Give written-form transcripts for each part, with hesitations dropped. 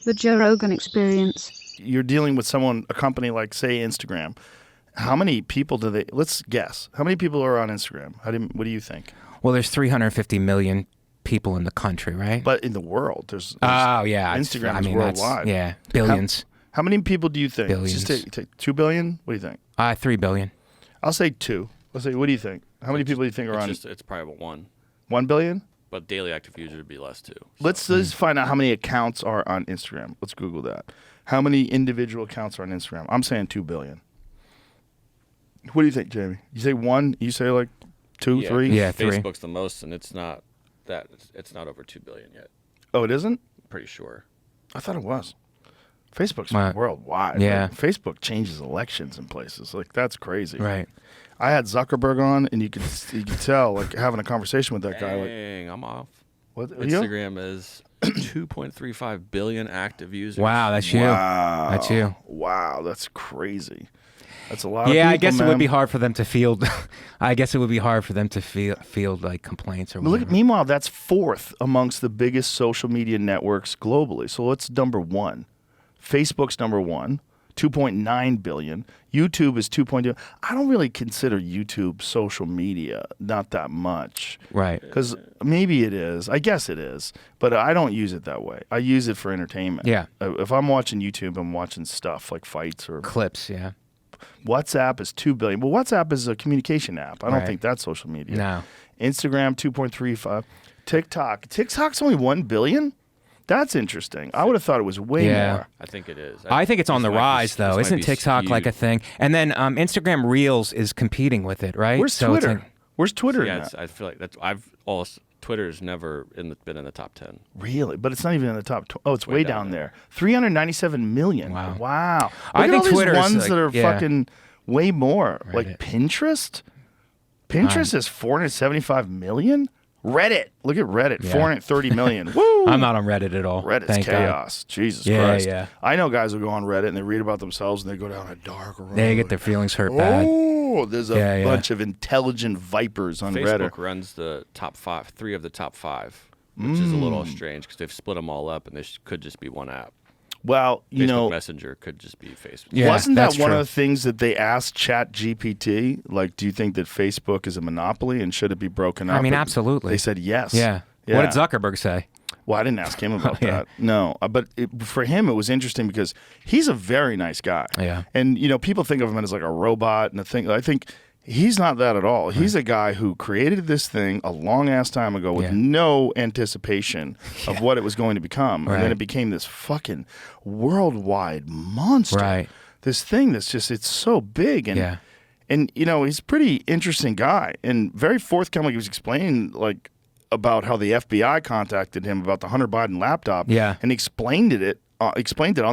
The Joe Rogan Experience. You're dealing with a company like, say, Instagram. How many people let's guess. How many people are on Instagram? What do you think? Well, there's 350 million people in the country, right? But in the world, there's oh, yeah. Instagram is worldwide. Yeah, billions. How many people do you think? Billions. Just take 2 billion? What do you think? 3 billion. I'll say 2. Let's say, what do you think? How many people do you think are on? It's probably about 1. 1 billion? But daily active users would be less too. So. Let's find out how many accounts are on Instagram. Let's Google that. How many individual accounts are on Instagram? I'm saying 2 billion. What do you think, Jamie? You say 1? You say like 2, 3? Yeah, 3. Facebook's the most, and it's not over 2 billion yet. Oh, it isn't? Pretty sure. I thought it was. Facebook's worldwide. Yeah. Like, Facebook changes elections in places. Like, that's crazy. Right. I had Zuckerberg on, and you could tell, like, having a conversation with that guy. Dang, I'm off. What? Instagram is 2.35 billion active users. Wow, that's you. Wow. That's you. Wow, that's crazy. That's a lot of people, Yeah, I guess man. it would be hard for them to field. I guess it would be hard for them to field like complaints or whatever. Meanwhile, that's 4th amongst the biggest social media networks globally. So what's number 1? Facebook's number 1, 2.9 billion. YouTube is 2.2. I don't really consider YouTube social media, not that much. Right. Because maybe it is. I guess it is. But I don't use it that way. I use it for entertainment. Yeah. If I'm watching YouTube, I'm watching stuff like fights or Clips, yeah. WhatsApp is 2 billion. Well, WhatsApp is a communication app. I don't think that's social media. No. Instagram, 2.35. TikTok's only 1 billion? That's interesting. I would have thought it was way more. I think it is. I think it's on the rise, though. Isn't TikTok like a thing? And then Instagram Reels is competing with it, right? Where's Twitter? Where's Twitter in that? I feel like Twitter's never been in the top 10. Really? But it's not even in the top 20. Oh, it's way down there. 397 million. Wow. I think Twitter's Twitter's ones like, that are fucking way more. Reddit. Like Pinterest? Pinterest is 475 million? Reddit. Look at Reddit. 430 million. Woo! I'm not on Reddit at all. Reddit's Thank chaos. God. Jesus Yeah, Christ. yeah. I know guys who go on Reddit and they read about themselves and they go down a dark road. They get their feelings hurt bad. Oh, there's a bunch of intelligent vipers on Reddit. Facebook runs the top 5, 3 of the top 5, which is a little strange because they've split them all up and this could just be one app. Well, Facebook Messenger could just be Facebook. Yeah, wasn't that that's one true. of the things that they asked ChatGPT? Like, do you think that Facebook is a monopoly and should it be broken up? I mean, And absolutely. They said yes. Yeah. What did Zuckerberg say? Well, I didn't ask him about Yeah. that. No, but for him, it was interesting because he's a very nice guy. Yeah. And, people think of him as like a robot and a thing. I think he's not that at all. He's a guy who created this thing a long-ass time ago with no anticipation of what it was going to become. And then it became this fucking worldwide monster. Right. This thing that's just, it's so big. And, and he's a pretty interesting guy and very forthcoming. He was explaining, like, about how the FBI contacted him about the Hunter Biden laptop. Yeah. And he explained it on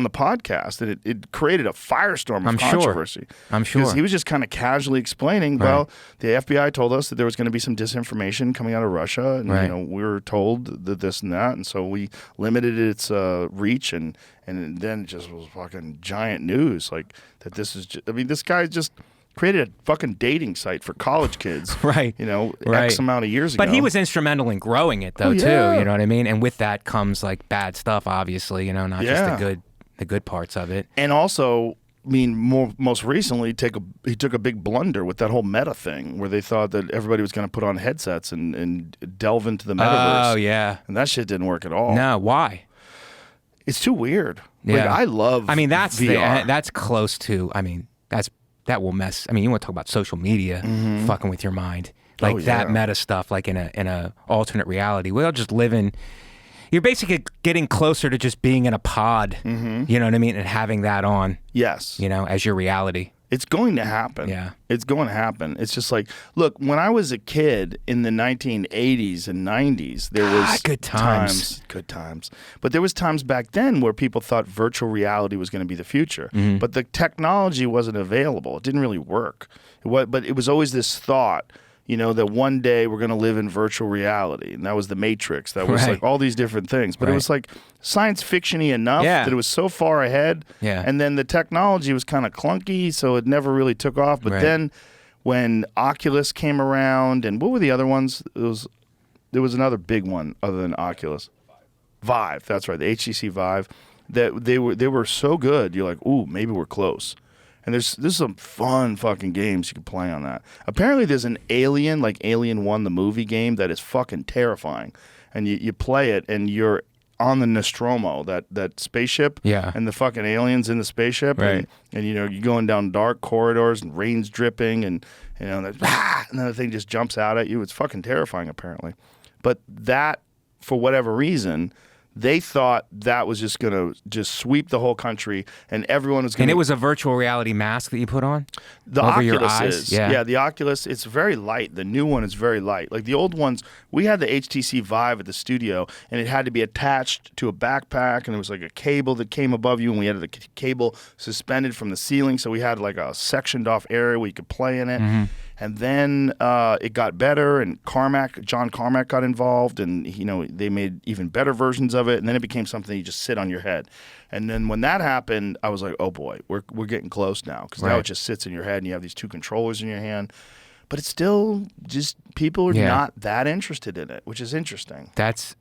the podcast, and it created a firestorm of controversy. I'm sure. Because he was just kind of casually explaining, well, the FBI told us that there was going to be some disinformation coming out of Russia, and we were told that this and that, and so we limited its reach, and then it just was fucking giant news, like that this is just, this guy just created a fucking dating site for college kids. Right. X amount of years ago. But he was instrumental in growing it, though, too. You know what I mean? And with that comes like bad stuff, obviously. Not just the good parts of it. And also, most recently, he took a big blunder with that whole Meta thing, where they thought that everybody was going to put on headsets and delve into the metaverse. Oh yeah. And that shit didn't work at all. No, why? It's too weird. Yeah. Like, I love. That's VR. that's close to. That will mess. You want to talk about social media fucking with your mind, like that meta stuff, like in a alternate reality. We'll just live in. You're basically getting closer to just being in a pod. You know what I mean, and having that on. Yes. As your reality. It's going to happen. Yeah. It's going to happen. It's just like, look, when I was a kid in the 1980s and 90s, there was good times. Good times. But there was times back then where people thought virtual reality was going to be the future. But the technology wasn't available. It didn't really work. But it was always this thought, that one day we're going to live in virtual reality. And that was the Matrix. That was like all these different things. But it was like science fiction-y enough that it was so far ahead. Yeah. And then the technology was kind of clunky, so it never really took off. But then when Oculus came around, and what were the other ones? There was another big one other than Oculus. Vive, that's right, the HTC Vive. that they were so good. You're like, ooh, maybe we're close. And there's some fun fucking games you can play on that. Apparently there's an Alien, like Alien 1, the movie game, that is fucking terrifying. And you play it and you're on the Nostromo, that spaceship, and the fucking aliens in the spaceship, right. and you know, you're going down dark corridors and rain's dripping, and you know, and then the thing just jumps out at you. It's fucking terrifying, apparently. But that, for whatever reason, they thought that was just going to just sweep the whole country, and everyone was going to... And it was a virtual reality mask that you put on? The over Oculus your eyes? is. Yeah, the Oculus, it's very light. The new one is very light. Like the old ones, we had the HTC Vive at the studio, and it had to be attached to a backpack, and there was like a cable that came above you, and we had the cable suspended from the ceiling, so we had like a sectioned off area where you could play in it. Mm-hmm. And then it got better, and John Carmack got involved, and you know, they made even better versions of it, and then it became something you just sit on your head. And then when that happened, I was like, oh boy, we're getting close now, because now it just sits in your head, and you have these two controllers in your hand. But it's still just, people are not that interested in it, which is interesting. That's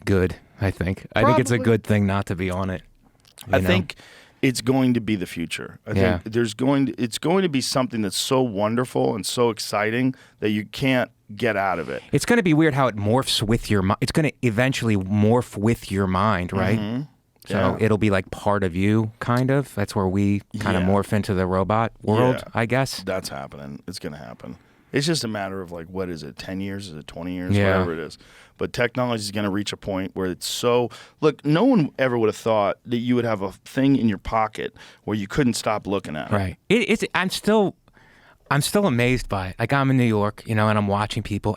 good, I think. I think it's a good thing not to be on it. I think it's going to be the future. I think it's going to be something that's so wonderful and so exciting that you can't get out of it. It's going to be weird how it morphs with your mind. It's going to eventually morph with your mind, right? Mm-hmm. So it'll be like part of you, kind of. That's where we kind of morph into the robot world, I guess. That's happening. It's going to happen. It's just a matter of like, what is it, 10 years? Is it 20 years? Whatever it is. But technology is going to reach a point where it's so... Look, no one ever would have thought that you would have a thing in your pocket where you couldn't stop looking at it. Right. I'm still amazed by it. Like, I'm in New York, you know, and I'm watching people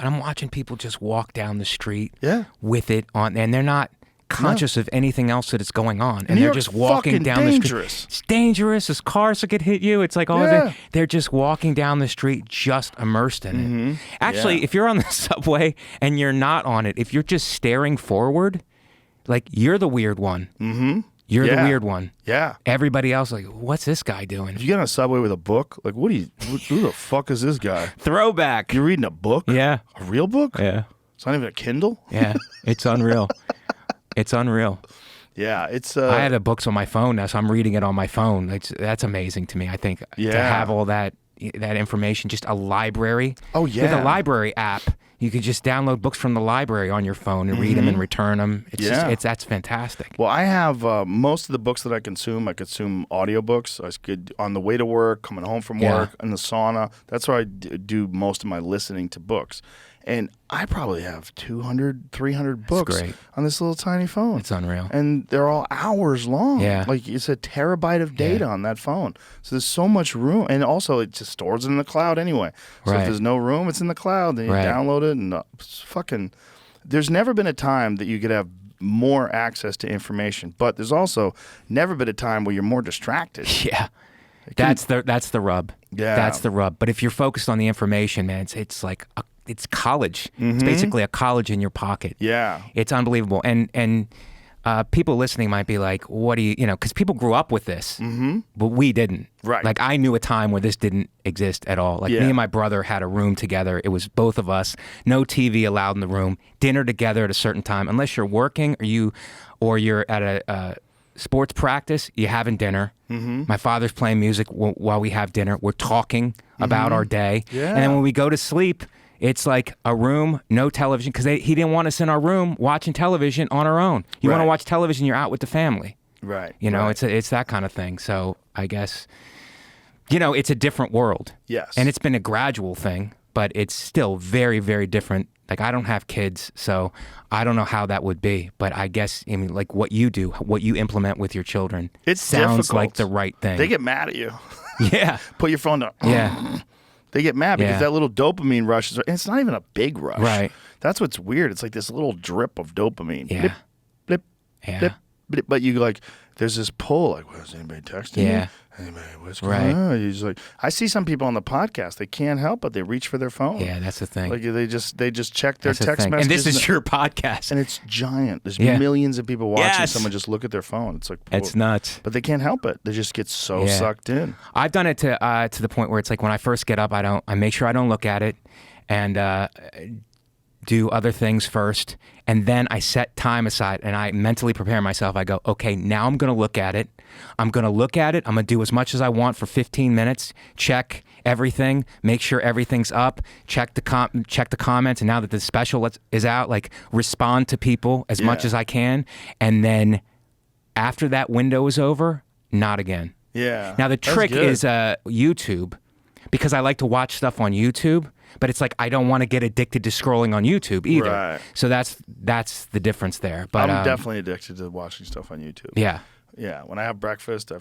just walk down the street with it on, and they're not conscious of anything else that is going on, and they're just walking down the street. It's dangerous. There's cars that could hit you. It's like they're just walking down the street, just immersed in it. Actually, if you're on the subway and you're not on it, if you're just staring forward, like, you're the weird one. You're the weird one. Yeah. Everybody else, like, what's this guy doing? If you get on a subway with a book, like, who the fuck is this guy? Throwback. You're reading a book? Yeah. A real book? Yeah. It's not even a Kindle? Yeah. It's unreal. It's unreal. Yeah, it's... I had the books on my phone now, so I'm reading it on my phone. That's amazing to me, I think, to have all that information, just a library. Oh, yeah. With a library app, you could just download books from the library on your phone and read them and return them. That's fantastic. Well, I have most of the books that I consume audiobooks. I could, on the way to work, coming home from work, in the sauna. That's where I do most of my listening to books. And I probably have 200, 300 books on this little tiny phone. It's unreal. And they're all hours long. Yeah. Like, it's a terabyte of data on that phone. So there's so much room. And also, it just stores it in the cloud anyway. So if there's no room, it's in the cloud. Then you download it. And it's fucking... There's never been a time that you could have more access to information. But there's also never been a time where you're more distracted. Yeah. That's the rub. Yeah. That's the rub. But if you're focused on the information, man, it's like it's college. It's basically a college in your pocket. Yeah. It's unbelievable. And people listening might be like, what do you know, because people grew up with this, but we didn't. Right. Like, I knew a time where this didn't exist at all. Like, me and my brother had a room together. It was both of us. No TV allowed in the room. Dinner together at a certain time. Unless you're working or you're at a sports practice, you're having dinner. My father's playing music while we have dinner. We're talking about our day. Yeah. And then when we go to sleep, it's like a room, no television, because he didn't want us in our room watching television on our own. You want to watch television, you're out with the family. Right. You know, it's that kind of thing. So I guess, you know, it's a different world. Yes. And it's been a gradual thing, but it's still very, very different. Like, I don't have kids, so I don't know how that would be. But I guess, I mean, like, what you do, what you implement with your children, it sounds difficult. Like the right thing. They get mad at you. Yeah. Put your phone down. Yeah. They get mad because that little dopamine rush and it's not even a big rush. Right. That's what's weird. It's like this little drip of dopamine. Yeah. Blip, blip, Yeah. blip, blip. But you like, there's this pull. Like, well, is anybody texting you? Anybody, what's going on? You're just like, I see some people on the podcast. They can't help but they reach for their phone. Yeah, that's the thing. Like, they just check their text messages. And this is your podcast. And it's giant. There's millions of people watching someone just look at their phone. It's like, it's nuts. But they can't help it. They just get so sucked in. I've done it to the point where it's like, when I first get up, I make sure I don't look at it, and do other things first, And then I set time aside and I mentally prepare myself. I go, okay, now I'm going to look at it. I'm going to do as much as I want for 15 minutes, check everything, make sure everything's up, check the comments. And now that the special is out, like respond to people as much as I can. And then after that window is over, not again. Yeah. Now the trick is YouTube, because I like to watch stuff on YouTube, but it's like I don't want to get addicted to scrolling on YouTube either. Right. So that's the difference there. But I'm definitely addicted to watching stuff on YouTube. Yeah. Yeah, when I have breakfast, I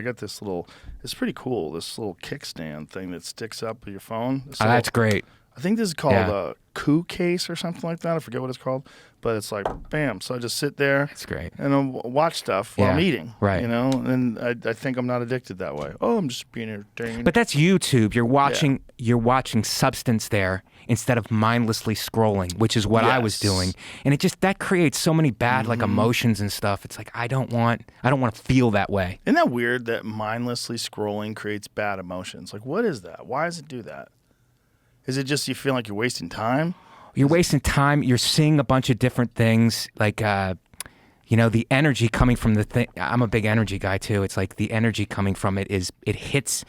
got this little, it's pretty cool, this little kickstand thing that sticks up with your phone. That's great. I think this is called a coup case or something like that. I forget what it's called, but it's like, bam. So I just sit there. It's great. And I'll watch stuff while I'm eating. Right. You know, and I think I'm not addicted that way. Oh, I'm just being entertained. But that's YouTube. You're watching substance there instead of mindlessly scrolling, which is what I was doing. And that creates so many bad like emotions and stuff. It's like I don't want to feel that way. Isn't that weird that mindlessly scrolling creates bad emotions? Like, what is that? Why does it do that? Is it just you feel like you're wasting time? You're wasting time. You're seeing a bunch of different things, like, the energy coming from the thing. I'm a big energy guy, too. It's like the energy coming from it hits.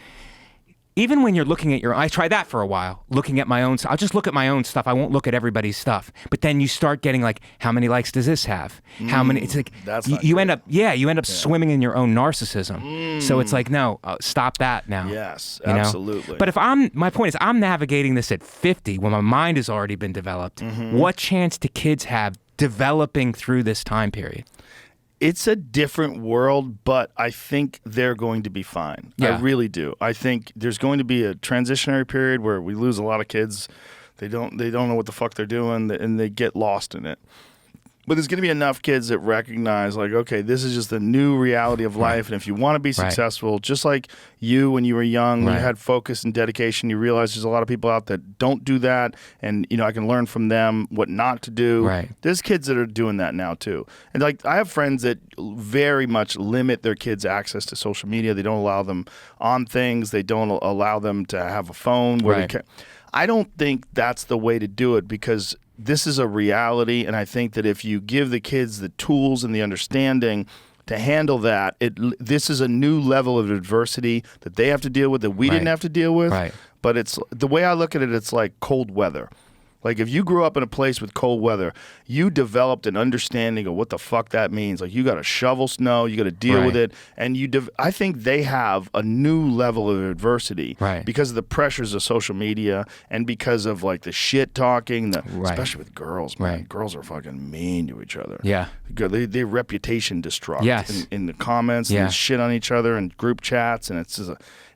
Even when you're looking at I tried that for a while, looking at my own. I'll just look at my own stuff. I won't look at everybody's stuff. But then you start getting like, how many likes does this have? How many? It's like that's you end up swimming in your own narcissism. So it's like, no, stop that now. Yes, you know? absolutely. But my point is, I'm navigating this at 50 when my mind has already been developed. What chance do kids have developing through this time period? It's a different world, but I think they're going to be fine. Yeah. I really do. I think there's going to be a transitionary period where we lose a lot of kids. They don't know what the fuck they're doing, and they get lost in it. But there's going to be enough kids that recognize, like, okay, this is just the new reality of life. And if you want to be successful, just like you when you were young, you had focus and dedication, you realize there's a lot of people out that don't do that. And, I can learn from them what not to do. Right. There's kids that are doing that now, too. And, like, I have friends that very much limit their kids' access to social media. They don't allow them on things. They don't allow them to have a phone. I don't think that's the way to do it, because this is a reality, and I think that if you give the kids the tools and the understanding to handle that, this is a new level of adversity that they have to deal with that we didn't have to deal with. Right. But it's the way I look at it, it's like cold weather. Like, if you grew up in a place with cold weather, you developed an understanding of what the fuck that means. Like, you got to shovel snow, you got to deal with it, and I think they have a new level of adversity because of the pressures of social media and because of like the shit talking, especially with girls. Man, girls are fucking mean to each other. Yeah, they reputation destruct in the comments and shit on each other and group chats, and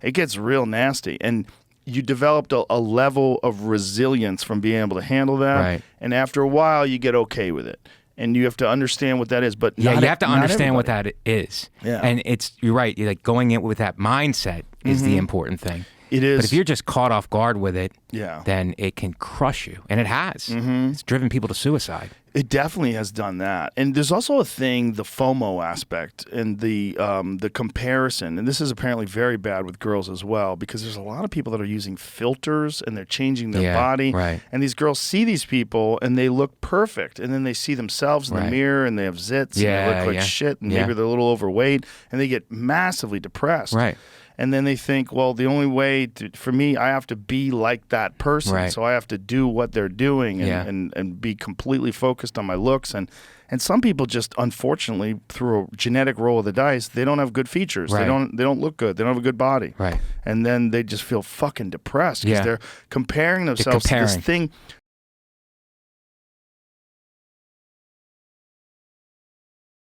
it gets real nasty. And you developed a level of resilience from being able to handle that. And after a while, you get okay with it. And you have to understand what that is. But you have to understand what that is. Yeah. And you're right. You're like going in with that mindset is the important thing. It is. But if you're just caught off guard with it, yeah, then it can crush you. And it has. Mm-hmm. It's driven people to suicide. It definitely has done that. And there's also a thing, the FOMO aspect and the comparison. And this is apparently very bad with girls as well, because there's a lot of people that are using filters and they're changing their body. Right. And these girls see these people and they look perfect. And then they see themselves in the mirror and they have zits and they look like shit. And maybe they're a little overweight and they get massively depressed. Right. And then they think, well, the only way for me, I have to be like that person. Right. So I have to do what they're doing and be completely focused on my looks. And some people just, unfortunately, through a genetic roll of the dice, they don't have good features. Right. They don't look good. They don't have a good body. Right. And then they just feel fucking depressed because they're comparing themselves to this thing